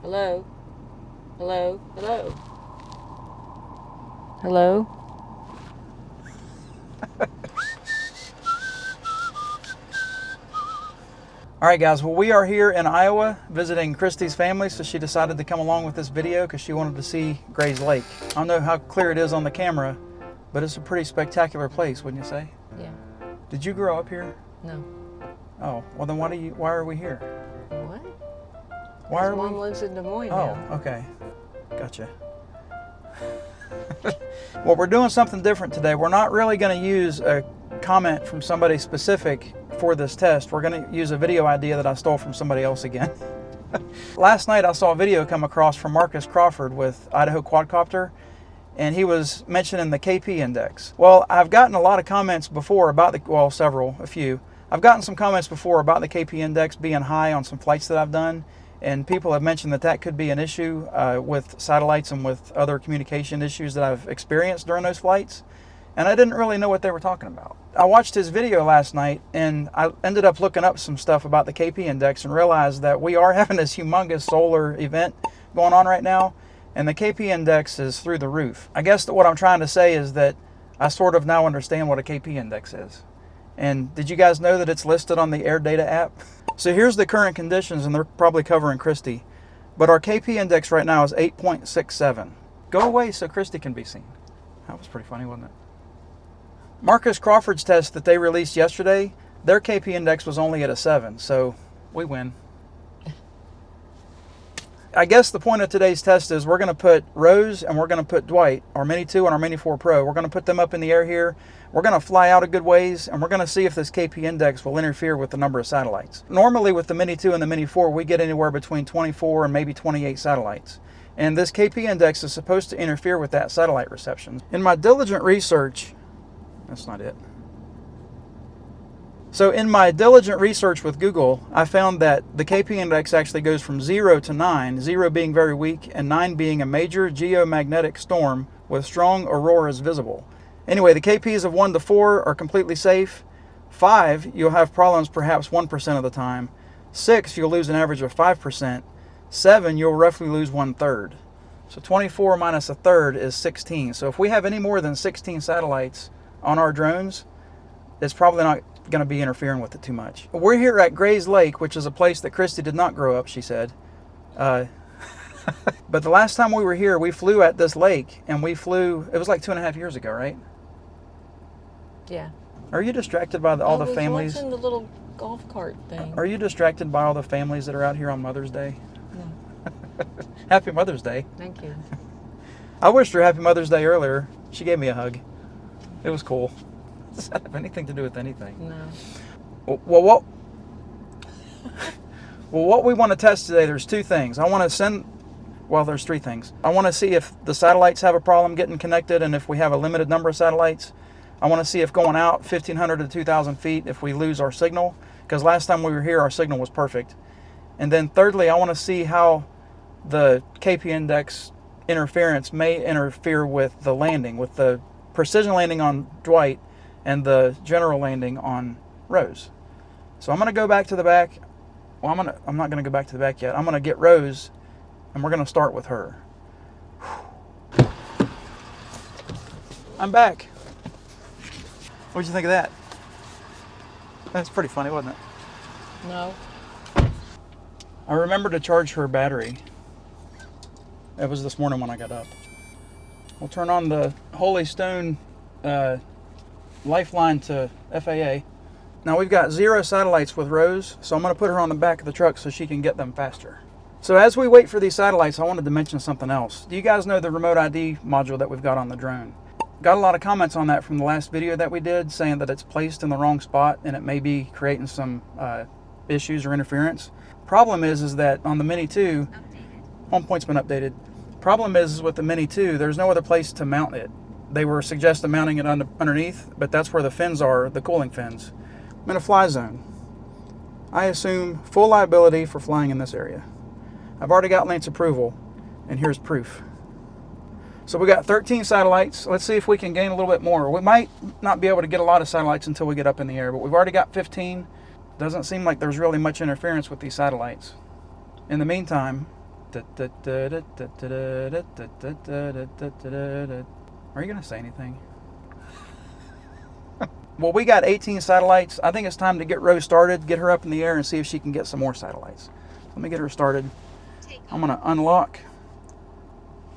Hello? Hello? Hello? Hello? All right, guys. Well, we are here in Iowa visiting Christy's family, so she decided to come along with this video because she wanted to see Gray's Lake. I don't know how clear it is on the camera, but it's a pretty spectacular place, wouldn't you say? Yeah. Did you grow up here? No. Oh, well then why are we here? What? Why are Mom we? lives in Des Moines Oh, now. okay. Gotcha. Well, we're doing something different today. We're not really going to use a comment from somebody specific for this test. We're going to use a video idea that I stole from somebody else again. Last night I saw a video come across from Marcus Crawford with Idaho Quadcopter, and he was mentioning the KP index. Well, I've gotten a lot of comments before about a few. I've gotten some comments before about the KP index being high on some flights that I've done, and people have mentioned that that could be an issue with satellites and with other communication issues that I've experienced during those flights. And I didn't really know what they were talking about. I watched his video last night, and I ended up looking up some stuff about the KP index and realized that we are having this humongous solar event going on right now, and the KP index is through the roof. I guess that what I'm trying to say is that I sort of now understand what a KP index is. And did you guys know that it's listed on the Air Data app? So here's the current conditions, and they're probably covering Christy. But our KP index right now is 8.67. Go away so Christy can be seen. That was pretty funny, wasn't it? Marcus Crawford's test that they released yesterday, their KP index was only at a 7, so we win. I guess the point of today's test is we're going to put Rose and we're going to put Dwight, our Mini 2 and our Mini 4 Pro. We're going to put them up in the air here. We're going to fly out a good ways, and we're going to see if this KP index will interfere with the number of satellites. Normally with the Mini 2 and the Mini 4, we get anywhere between 24 and maybe 28 satellites. And this KP index is supposed to interfere with that satellite reception. In my diligent research, that's not it. So in my diligent research with Google, I found that the KP index actually goes from 0 to 9, 0 being very weak and 9 being a major geomagnetic storm with strong auroras visible. Anyway, the KPs of 1 to 4 are completely safe. 5, you'll have problems perhaps 1% of the time. 6, you'll lose an average of 5%. 7, you'll roughly lose 1/3. So 24 minus 1/3 is 16. So if we have any more than 16 satellites on our drones, it's probably not going to be interfering with it too much. We're here at Gray's Lake, which is a place that Christy did not grow up, she said. But the last time we were here, we flew at this lake, and it was like 2.5 years ago, right? Yeah. Are you distracted by all the families? I was watching the little golf cart thing. Are you distracted by all the families that are out here on Mother's Day? No. Happy Mother's Day. Thank you. I wished her Happy Mother's Day earlier. She gave me a hug. It was cool. Does that have anything to do with anything? No. Well, what we want to test today, there's two things. There's three things. I want to see if the satellites have a problem getting connected, and if we have a limited number of satellites. I want to see if going out 1,500 to 2,000 feet, if we lose our signal, because last time we were here, our signal was perfect. And then thirdly, I want to see how the KP index interference may interfere with the landing, with the precision landing on Dwight and the general landing on Rose. So I'm going to go back to the back. Well, I'm not going to go back to the back yet. I'm going to get Rose, and we're going to start with her. I'm back. What'd you think of that? That's pretty funny, wasn't it? No. I remembered to charge her battery. It was this morning when I got up. We'll turn on the Holy Stone lifeline to FAA. Now we've got 0 satellites with Rose, so I'm going to put her on the back of the truck so she can get them faster. So as we wait for these satellites, I wanted to mention something else. Do you guys know the remote ID module that we've got on the drone? Got a lot of comments on that from the last video that we did, saying that it's placed in the wrong spot and it may be creating some issues or interference. Problem is that on the Mini 2, home point's been updated. Problem is with the Mini 2, there's no other place to mount it. They were suggesting mounting it underneath, but that's where the fins are, the cooling fins. I'm in a fly zone. I assume full liability for flying in this area. I've already got Lance approval, and here's proof. So we got 13 satellites. Let's see if we can gain a little bit more. We might not be able to get a lot of satellites until we get up in the air, but we've already got 15. Doesn't seem like there's really much interference with these satellites. In the meantime, Are you going to say anything? Well, we got 18 satellites. I think it's time to get Rose started, get her up in the air, and see if she can get some more satellites. Let me get her started. I'm going to unlock.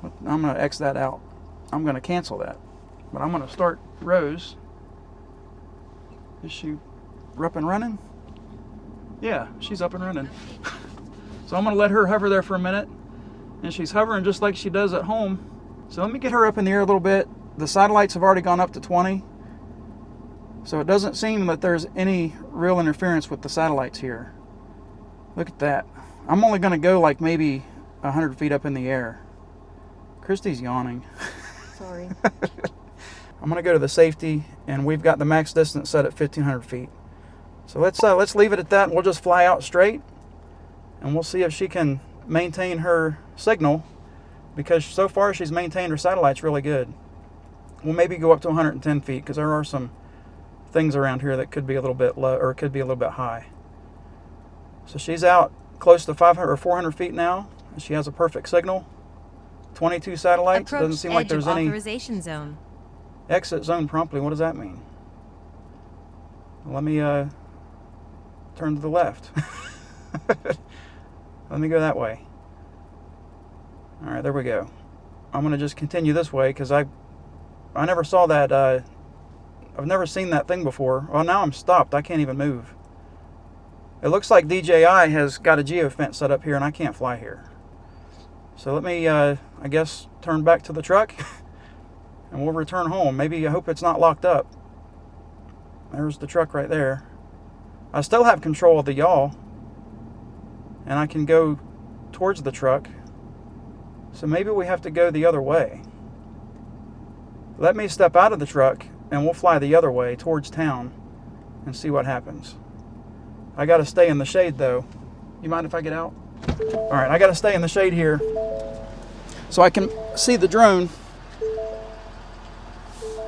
I'm going to X that out. I'm going to cancel that. But I'm going to start Rose. Is she up and running? Yeah, she's up and running. So I'm going to let her hover there for a minute. And she's hovering just like she does at home. So let me get her up in the air a little bit. The satellites have already gone up to 20. So it doesn't seem that there's any real interference with the satellites here. Look at that. I'm only going to go like maybe 100 feet up in the air. Christy's yawning. Sorry. I'm going to go to the safety, and we've got the max distance set at 1,500 feet. So let's leave it at that, and we'll just fly out straight, and we'll see if she can maintain her signal, because so far she's maintained her satellites really good. We'll maybe go up to 110 feet, because there are some things around here that could be a little bit low, or could be a little bit high. So she's out close to 500 or 400 feet now, and she has a perfect signal. 22 satellites. Approach Doesn't seem like there's any authorization zone. exit zone promptly. What does that mean? Let me turn to the left. Let me go that way. All right, there we go. I'm going to just continue this way because I never saw that. I've never seen that thing before. Well, now I'm stopped. I can't even move. It looks like DJI has got a geofence set up here, and I can't fly here. So let me, I guess, turn back to the truck, and we'll return home. Maybe, I hope it's not locked up. There's the truck right there. I still have control of the yaw, and I can go towards the truck. So maybe we have to go the other way. Let me step out of the truck, and we'll fly the other way towards town and see what happens. I got to stay in the shade, though. You mind if I get out? All right, I got to stay in the shade here so I can see the drone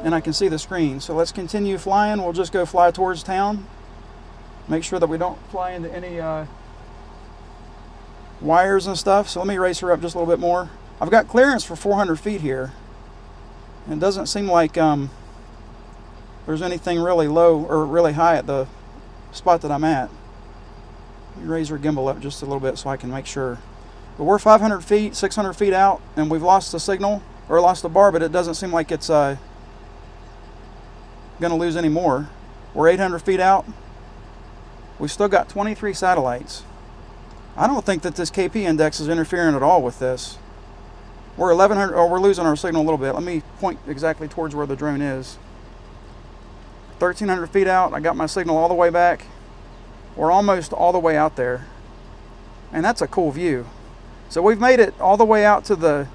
and I can see the screen. So let's continue flying. We'll just go fly towards town. Make sure that we don't fly into any wires and stuff. So let me raise her up just a little bit more. I've got clearance for 400 feet here. And it doesn't seem like there's anything really low or really high at the spot that I'm at. Let me raise her gimbal up just a little bit so I can make sure. But we're 500 feet, 600 feet out, and we've lost the signal, or lost the bar, but it doesn't seem like it's going to lose any more. We're 800 feet out. We've still got 23 satellites. I don't think that this KP index is interfering at all with this. We're 1100, or we're losing our signal a little bit. Let me point exactly towards where the drone is. 1,300 feet out. I got my signal all the way back. We're almost all the way out there. And that's a cool view. So we've made it all the way out to the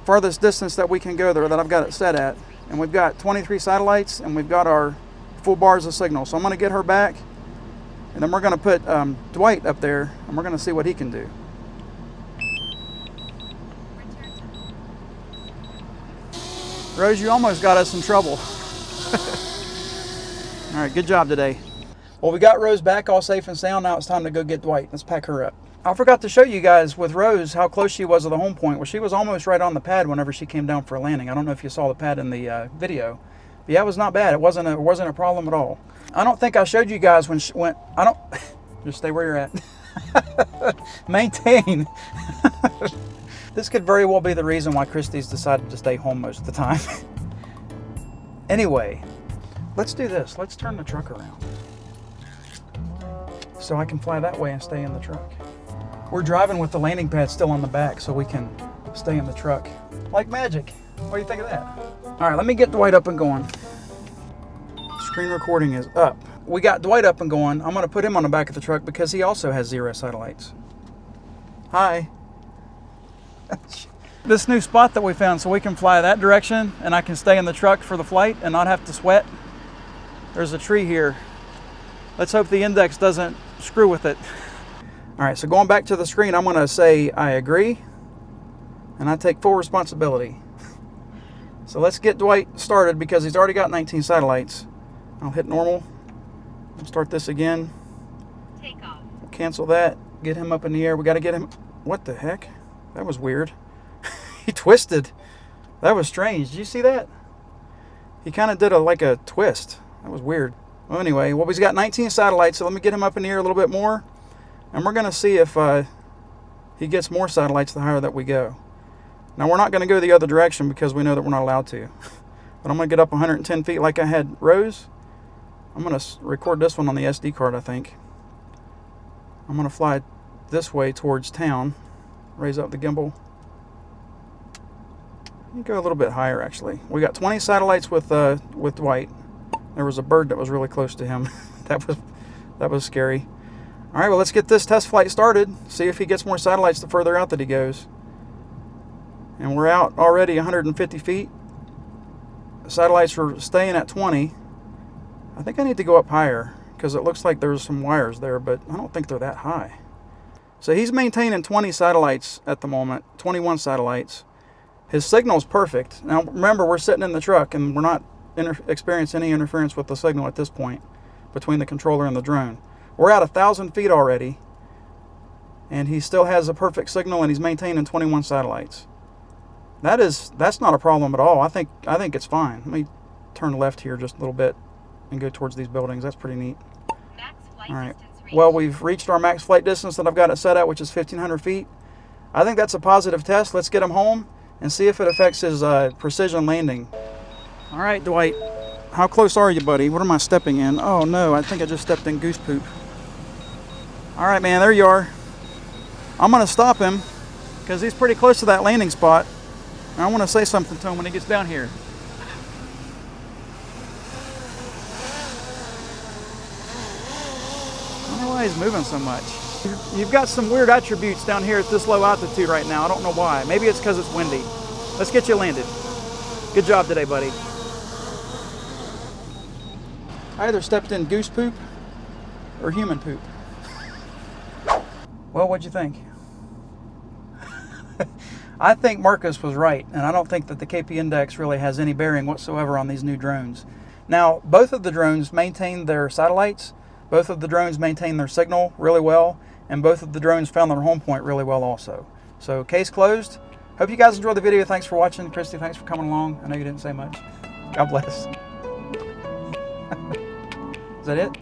farthest distance that we can go there that I've got it set at. And we've got 23 satellites, and we've got our full bars of signal. So I'm going to get her back, and then we're going to put Dwight up there, and we're going to see what he can do. Rose, you almost got us in trouble. All right, good job today. Well, we got Rose back all safe and sound. Now it's time to go get Dwight. Let's pack her up. I forgot to show you guys with Rose how close she was to the home point. Well, she was almost right on the pad whenever she came down for a landing. I don't know if you saw the pad in the video. But yeah, it was not bad. It wasn't a problem at all. I don't think I showed you guys when she went. I don't. Just stay where you're at. Maintain. This could very well be the reason why Christy's decided to stay home most of the time. Anyway, let's do this. Let's turn the truck around so I can fly that way and stay in the truck. We're driving with the landing pad still on the back so we can stay in the truck. Like magic. What do you think of that? All right, let me get Dwight up and going. Screen recording is up. We got Dwight up and going. I'm going to put him on the back of the truck because he also has 0 satellites. Hi. This new spot that we found so we can fly that direction and I can stay in the truck for the flight and not have to sweat. There's a tree here. Let's hope the index doesn't screw with it. All right, so going back to the screen, I'm going to say I agree and I take full responsibility. So let's get Dwight started because he's already got 19 satellites. I'll hit normal. I'll start this again. Take off. We'll cancel that. Get him up in the air. We got to get him What the heck? That was weird. He twisted. That was strange. Did you see that? He kind of did like a twist. That was weird. Well, anyway, he's got 19 satellites, so let me get him up in the air a little bit more. And we're going to see if he gets more satellites the higher that we go. Now, we're not going to go the other direction because we know that we're not allowed to. But I'm going to get up 110 feet like I had Rose. I'm going to record this one on the SD card, I think. I'm going to fly this way towards town. Raise up the gimbal. Let me go a little bit higher, actually. We got 20 satellites with Dwight. There was a bird that was really close to him. that was scary. All right, well, let's get this test flight started. See if he gets more satellites the further out that he goes. And we're out already 150 feet. The satellites are staying at 20. I think I need to go up higher because it looks like there's some wires there, but I don't think they're that high. So he's maintaining 20 satellites at the moment, 21 satellites. His signal's perfect. Now, remember, we're sitting in the truck and we're not experiencing any interference with the signal at this point between the controller and the drone. We're at 1,000 feet already, and he still has a perfect signal, and he's maintaining 21 satellites. That's not a problem at all. I think it's fine. Let me turn left here just a little bit and go towards these buildings. That's pretty neat. All right. Well, we've reached our max flight distance that I've got it set at, which is 1,500 feet. I think that's a positive test. Let's get him home and see if it affects his precision landing. All right, Dwight. How close are you, buddy? What am I stepping in? Oh, no. I think I just stepped in goose poop. All right, man. There you are. I'm going to stop him because he's pretty close to that landing spot. And I want to say something to him when he gets down here. I don't know why he's moving so much. You've got some weird attributes down here at this low altitude right now. I don't know why. Maybe it's because it's windy. Let's get you landed. Good job today, buddy. I either stepped in goose poop or human poop. Well, what'd you think? I think Marcus was right, and I don't think that the KP index really has any bearing whatsoever on these new drones. Now, both of the drones maintain their satellites, both of the drones maintain their signal really well, and both of the drones found their home point really well also. So, case closed. Hope you guys enjoyed the video. Thanks for watching. Christy, thanks for coming along. I know you didn't say much. God bless. Is that it?